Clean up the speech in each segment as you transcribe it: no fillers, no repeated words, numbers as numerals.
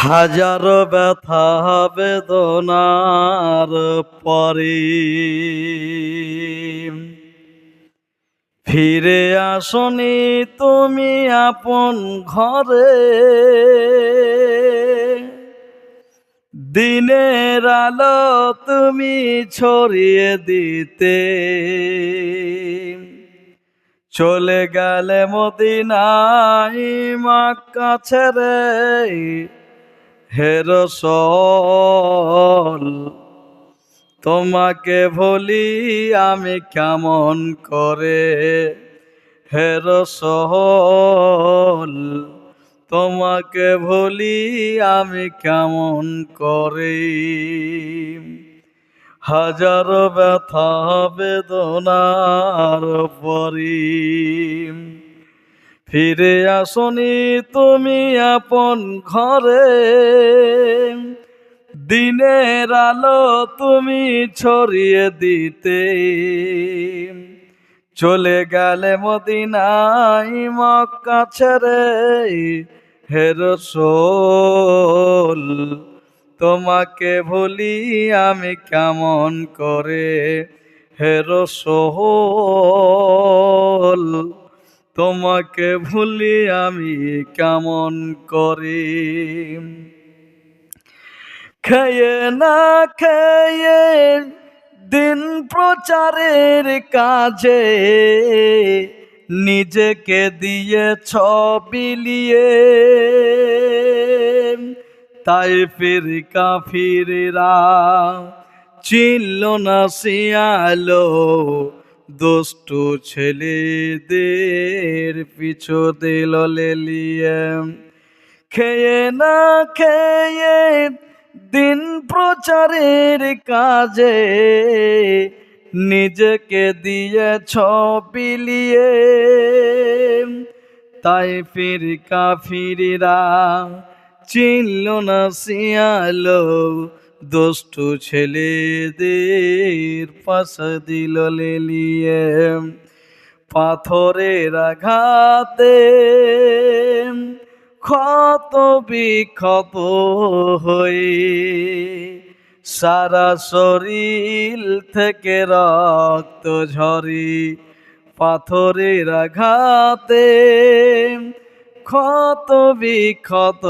হাজারো ব্যথা বেদনার পরে ফিরে আসনি তুমি আপন ঘরে। দিনের আলো তুমি ছড়িয়ে দিতে চলে গেলে মদিনায় মক্কা ছেড়ে। হে রাসূল তোমাকে ভুলি আমি কেমন করে। হে রাসূল তোমাকে ভুলি আমি কেমন করে। হাজারো ব্যথা বেদনার পরে ফিরে আসনি তুমি আপন ঘরে। দিনের আলো তুমি ছড়িয়ে দিতে চলে গেলে মদিনায় মক্কা ছেড়ে। হে রাসূল তোমাকে ভুলি আমি কেমন করে। হে রাসূল তোমাকে ভুলি আমি কেমন করে। খেয়ে না খেয়ে দিন প্রচারের কাজে নিজেকে দিয়েছ বিলিয়ে। তায়েফের কাফিররা চিনল না শিয়ালো দুষ্টু ছেলেদের পিছু দিল লেলিয়ে। খেয়ে না খেয়ে দিন প্রচারের কাজে নিজেকে দিয়েছ বিলিয়ে। তায়েফের কাফিররা চিনল না শিয়ালো দুষ্টু ছেলেদের পাশা দিল লেলিয়ে। পাথরের আঘাতে ক্ষত বিক্ষত হয়ে সারা শরীর থেকে রক্ত ঝরে। পাথরের আঘাতে ক্ষত বিক্ষত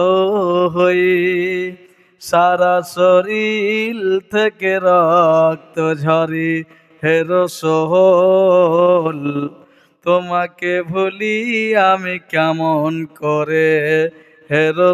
হয়ে সারা শরীর থেকে রক্ত ঝরে। হে রাসূল তোমাকে ভুলি আমি কেমন করে। হে রাসূল